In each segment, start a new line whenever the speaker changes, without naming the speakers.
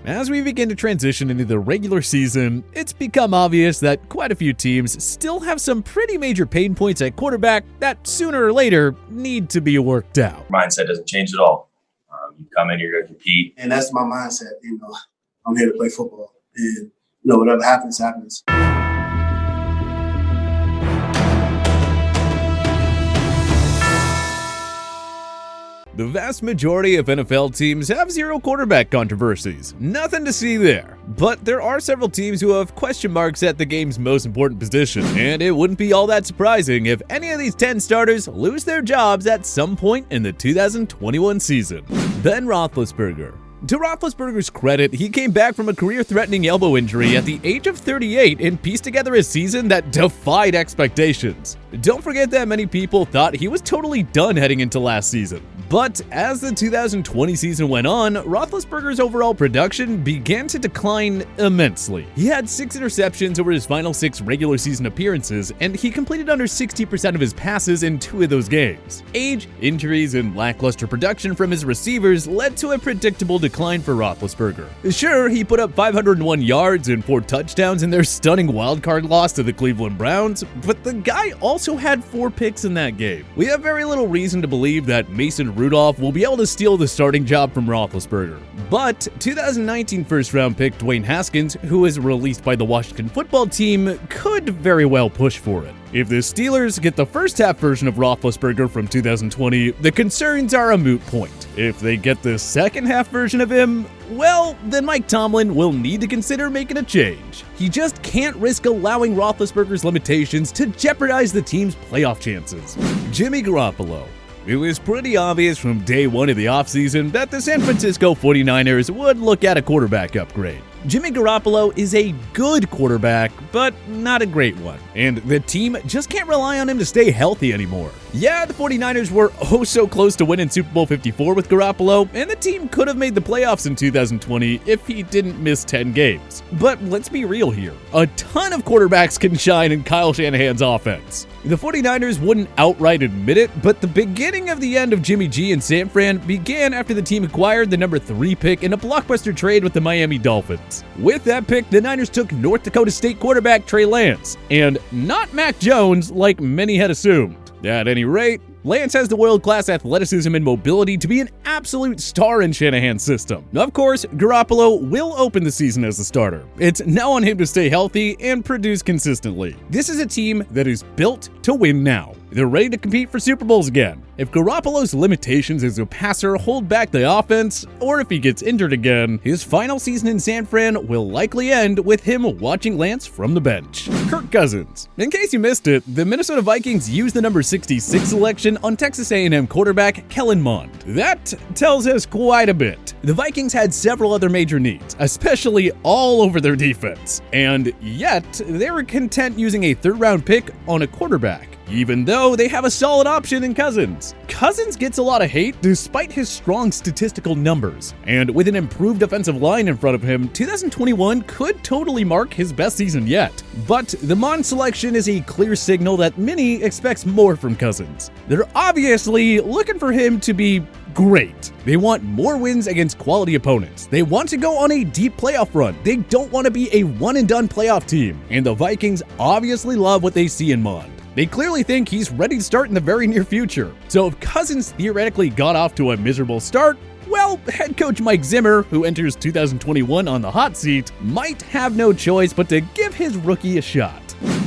As we begin to transition into the regular season, it's become obvious that quite a few teams still have some pretty major pain points at quarterback that sooner or later need to be worked out.
Mindset doesn't change at all. You come in, you're going to compete.
And that's my mindset. I'm here to play football. And, whatever happens, happens.
The vast majority of NFL teams have zero quarterback controversies. Nothing to see there. But there are several teams who have question marks at the game's most important position, and it wouldn't be all that surprising if any of these 10 starters lose their jobs at some point in the 2021 season. Ben Roethlisberger. To Roethlisberger's credit, he came back from a career-threatening elbow injury at the age of 38 and pieced together a season that defied expectations. Don't forget that many people thought he was totally done heading into last season. But as the 2020 season went on, Roethlisberger's overall production began to decline immensely. He had 6 interceptions over his final 6 regular season appearances, and he completed under 60% of his passes in 2 of those games. Age, injuries, and lackluster production from his receivers led to a predictable decline for Roethlisberger. Sure, he put up 501 yards and 4 touchdowns in their stunning wildcard loss to the Cleveland Browns, but the guy also had 4 picks in that game. We have very little reason to believe that Mason Rudolph will be able to steal the starting job from Roethlisberger. But 2019 first-round pick Dwayne Haskins, who was released by the Washington football team, could very well push for it. If the Steelers get the first-half version of Roethlisberger from 2020, the concerns are a moot point. If they get the second-half version of him, well, then Mike Tomlin will need to consider making a change. He just can't risk allowing Roethlisberger's limitations to jeopardize the team's playoff chances. Jimmy Garoppolo. It was pretty obvious from day one of the offseason that the San Francisco 49ers would look at a quarterback upgrade. Jimmy Garoppolo is a good quarterback, but not a great one, and the team just can't rely on him to stay healthy anymore. Yeah, the 49ers were oh so close to winning Super Bowl 54 with Garoppolo, and the team could have made the playoffs in 2020 if he didn't miss 10 games. But let's be real here. A ton of quarterbacks can shine in Kyle Shanahan's offense. The 49ers wouldn't outright admit it, but the beginning of the end of Jimmy G and San Fran began after the team acquired the number 3 pick in a blockbuster trade with the Miami Dolphins. With that pick, the Niners took North Dakota State quarterback Trey Lance, and not Mac Jones like many had assumed. At any rate, Lance has the world-class athleticism and mobility to be an absolute star in Shanahan's system. Of course, Garoppolo will open the season as the starter. It's now on him to stay healthy and produce consistently. This is a team that is built to win now. They're ready to compete for Super Bowls again. If Garoppolo's limitations as a passer hold back the offense, or if he gets injured again, his final season in San Fran will likely end with him watching Lance from the bench. Kirk Cousins. In case you missed it, the Minnesota Vikings used the number 66 selection on Texas A&M quarterback Kellen Mond. That tells us quite a bit. The Vikings had several other major needs, especially all over their defense, and yet they were content using a 3rd-round pick on a quarterback, even though they have a solid option in Cousins. Cousins gets a lot of hate despite his strong statistical numbers, and with an improved offensive line in front of him, 2021 could totally mark his best season yet. But the Mond selection is a clear signal that many expects more from Cousins. They're obviously looking for him to be great. They want more wins against quality opponents. They want to go on a deep playoff run. They don't want to be a one-and-done playoff team, and the Vikings obviously love what they see in Mond. They clearly think he's ready to start in the very near future. So if Cousins theoretically got off to a miserable start, well, head coach Mike Zimmer, who enters 2021 on the hot seat, might have no choice but to give his rookie a shot.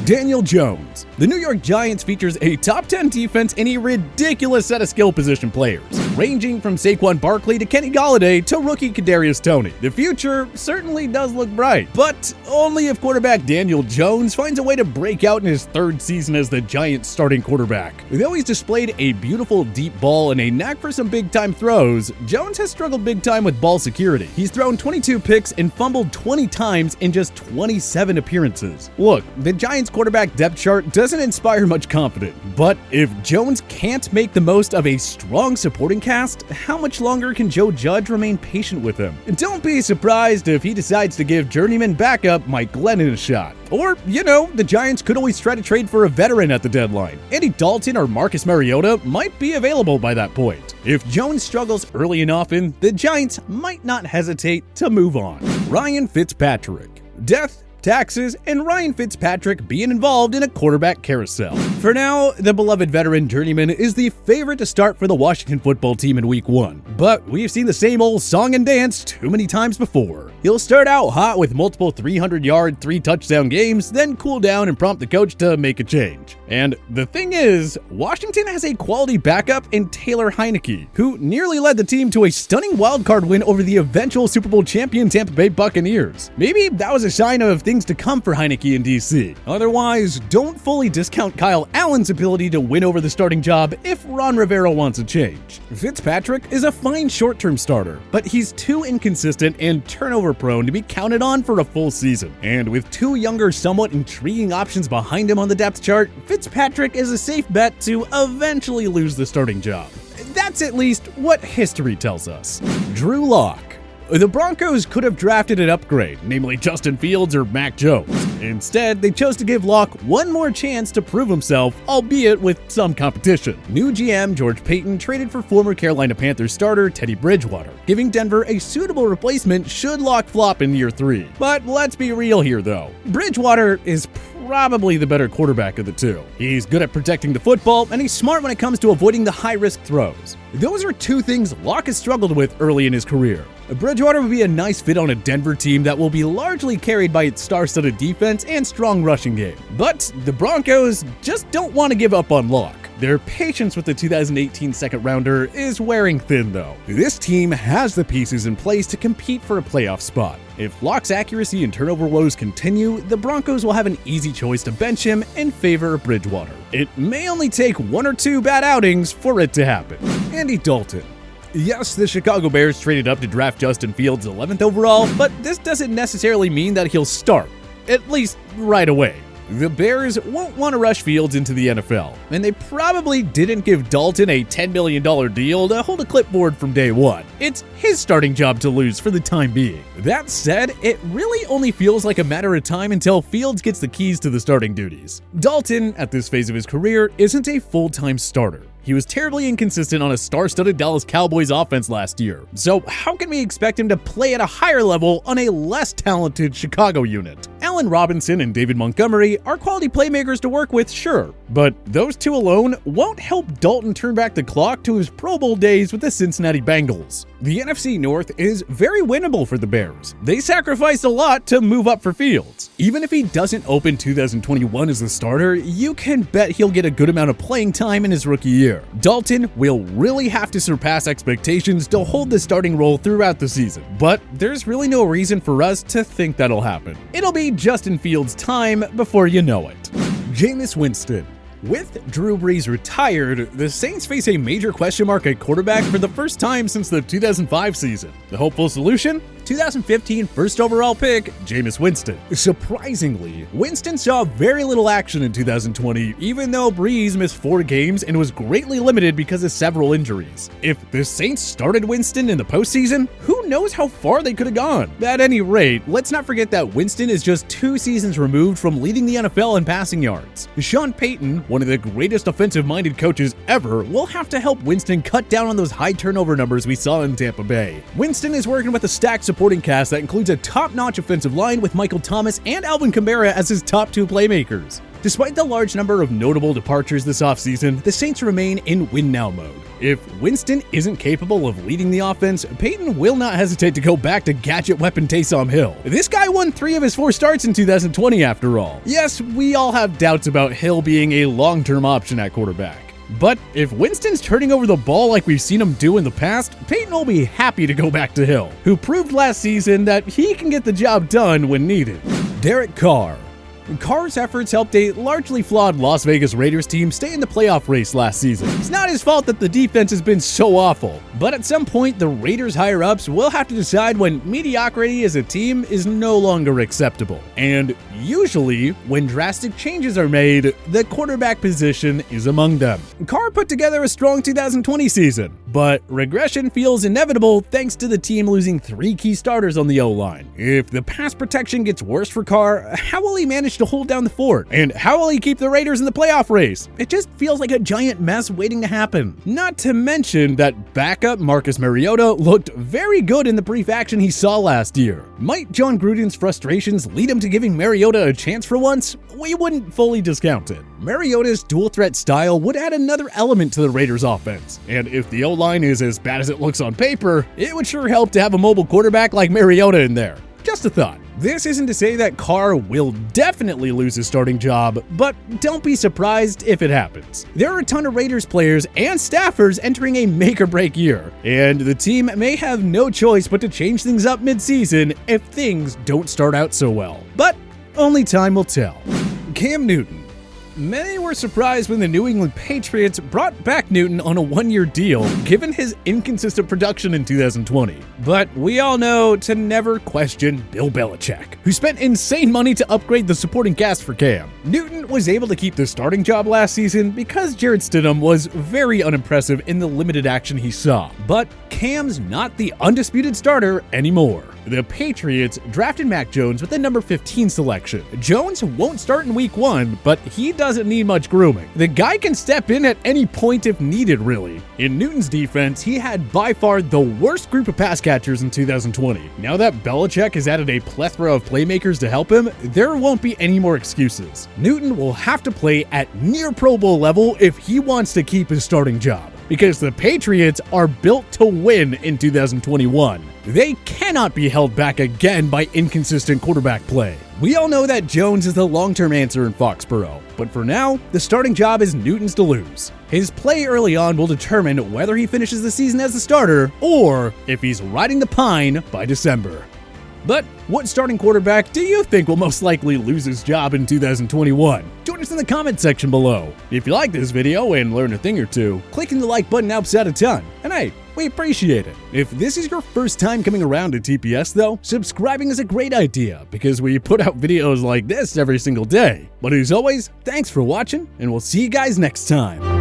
Daniel Jones. The New York Giants features a top 10 defense and a ridiculous set of skill position players, ranging from Saquon Barkley to Kenny Golladay to rookie Kadarius Toney. The future certainly does look bright, but only if quarterback Daniel Jones finds a way to break out in his 3rd season as the Giants' starting quarterback. Though he's displayed a beautiful deep ball and a knack for some big-time throws, Jones has struggled big time with ball security. He's thrown 22 picks and fumbled 20 times in just 27 appearances. Look, the Giants' quarterback depth chart doesn't inspire much confidence, but if Jones can't make the most of a strong supporting cast, how much longer can Joe Judge remain patient with him? And don't be surprised if he decides to give journeyman backup Mike Glennon a shot. Or, the Giants could always try to trade for a veteran at the deadline. Andy Dalton or Marcus Mariota might be available by that point. If Jones struggles early and often, the Giants might not hesitate to move on. Ryan Fitzpatrick. Death, taxes, and Ryan Fitzpatrick being involved in a quarterback carousel. For now, the beloved veteran journeyman is the favorite to start for the Washington football team in Week 1, but we've seen the same old song and dance too many times before. He'll start out hot with multiple 300-yard, 3-touchdown games, then cool down and prompt the coach to make a change. And the thing is, Washington has a quality backup in Taylor Heinicke, who nearly led the team to a stunning wildcard win over the eventual Super Bowl champion Tampa Bay Buccaneers. Maybe that was a sign of things to come for Heinicke in DC. Otherwise, don't fully discount Kyle Allen's ability to win over the starting job if Ron Rivera wants a change. Fitzpatrick is a fine short-term starter, but he's too inconsistent and turnover-prone to be counted on for a full season. And with two younger, somewhat intriguing options behind him on the depth chart, Fitzpatrick is a safe bet to eventually lose the starting job. That's at least what history tells us. Drew Lock. The Broncos could have drafted an upgrade, namely Justin Fields or Mac Jones. Instead, they chose to give Locke one more chance to prove himself, albeit with some competition. New GM George Paton traded for former Carolina Panthers starter Teddy Bridgewater, giving Denver a suitable replacement should Locke flop in year 3. But let's be real here though. Bridgewater is probably the better quarterback of the two. He's good at protecting the football, and he's smart when it comes to avoiding the high-risk throws. Those are two things Locke has struggled with early in his career. Bridgewater would be a nice fit on a Denver team that will be largely carried by its star-studded defense and strong rushing game. But the Broncos just don't want to give up on Locke. Their patience with the 2018 second-rounder is wearing thin, though. This team has the pieces in place to compete for a playoff spot. If Locke's accuracy and turnover woes continue, the Broncos will have an easy choice to bench him and favor Bridgewater. It may only take 1 or 2 bad outings for it to happen. Andy Dalton. Yes, the Chicago Bears traded up to draft Justin Fields 11th overall, but this doesn't necessarily mean that he'll start, at least right away. The Bears won't want to rush Fields into the NFL, and they probably didn't give Dalton a $10 million deal to hold a clipboard from day one. It's his starting job to lose for the time being. That said, it really only feels like a matter of time until Fields gets the keys to the starting duties. Dalton, at this phase of his career, isn't a full-time starter. He was terribly inconsistent on a star-studded Dallas Cowboys offense last year. So how can we expect him to play at a higher level on a less talented Chicago unit? Allen Robinson and David Montgomery are quality playmakers to work with, sure, but those two alone won't help Dalton turn back the clock to his Pro Bowl days with the Cincinnati Bengals. The NFC North is very winnable for the Bears. They sacrificed a lot to move up for Fields. Even if he doesn't open 2021 as the starter, you can bet he'll get a good amount of playing time in his rookie year. Dalton will really have to surpass expectations to hold the starting role throughout the season, but there's really no reason for us to think that'll happen. It'll be Justin Fields' time before you know it. Jameis Winston. With Drew Brees retired, the Saints face a major question mark at quarterback for the first time since the 2005 season. The hopeful solution? 2015 first overall pick, Jameis Winston. Surprisingly, Winston saw very little action in 2020, even though Brees missed 4 games and was greatly limited because of several injuries. If the Saints started Winston in the postseason, who knows how far they could have gone? At any rate, let's not forget that Winston is just 2 seasons removed from leading the NFL in passing yards. Sean Payton, one of the greatest offensive-minded coaches ever, will have to help Winston cut down on those high turnover numbers we saw in Tampa Bay. Winston is working with a stacked supporting cast that includes a top-notch offensive line with Michael Thomas and Alvin Kamara as his top 2 playmakers. Despite the large number of notable departures this offseason, the Saints remain in win-now mode. If Winston isn't capable of leading the offense, Payton will not hesitate to go back to gadget weapon Taysom Hill. This guy won 3 of his 4 starts in 2020 after all. Yes, we all have doubts about Hill being a long-term option at quarterback. But if Winston's turning over the ball like we've seen him do in the past, Payton will be happy to go back to Hill, who proved last season that he can get the job done when needed. Derek Carr. Carr's efforts helped a largely flawed Las Vegas Raiders team stay in the playoff race last season. It's not his fault that the defense has been so awful, but at some point the Raiders higher-ups will have to decide when mediocrity as a team is no longer acceptable. And usually, when drastic changes are made, the quarterback position is among them. Carr put together a strong 2020 season, but regression feels inevitable thanks to the team losing 3 key starters on the O-line. If the pass protection gets worse for Carr, how will he manage to hold down the fort? And how will he keep the Raiders in the playoff race? It just feels like a giant mess waiting to happen. Not to mention that backup Marcus Mariota looked very good in the brief action he saw last year. Might John Gruden's frustrations lead him to giving Mariota a chance for once? We wouldn't fully discount it. Mariota's dual threat style would add another element to the Raiders offense, and if the O-line is as bad as it looks on paper, it would sure help to have a mobile quarterback like Mariota in there. Just a thought. This isn't to say that Carr will definitely lose his starting job, but don't be surprised if it happens. There are a ton of Raiders players and staffers entering a make-or-break year, and the team may have no choice but to change things up mid-season if things don't start out so well. But only time will tell. Cam Newton. Many were surprised when the New England Patriots brought back Newton on a 1-year deal, given his inconsistent production in 2020. But we all know to never question Bill Belichick, who spent insane money to upgrade the supporting cast for Cam. Newton was able to keep the starting job last season because Jarrett Stidham was very unimpressive in the limited action he saw. But Cam's not the undisputed starter anymore. The Patriots drafted Mac Jones with the number 15 selection. Jones won't start in week 1, but he doesn't need much grooming. The guy can step in at any point if needed, really. In Newton's defense, he had by far the worst group of pass catchers in 2020. Now that Belichick has added a plethora of playmakers to help him, there won't be any more excuses. Newton will have to play at near Pro Bowl level if he wants to keep his starting job, because the Patriots are built to win in 2021. They cannot be held back again by inconsistent quarterback play. We all know that Jones is the long-term answer in Foxborough, but for now, the starting job is Newton's to lose. His play early on will determine whether he finishes the season as a starter or if he's riding the pine by December. But what starting quarterback do you think will most likely lose his job in 2021? Join us in the comment section below. If you like this video and learned a thing or two, clicking the like button helps out a ton. And hey, we appreciate it. If this is your first time coming around to TPS though, subscribing is a great idea because we put out videos like this every single day. But as always, thanks for watching and we'll see you guys next time.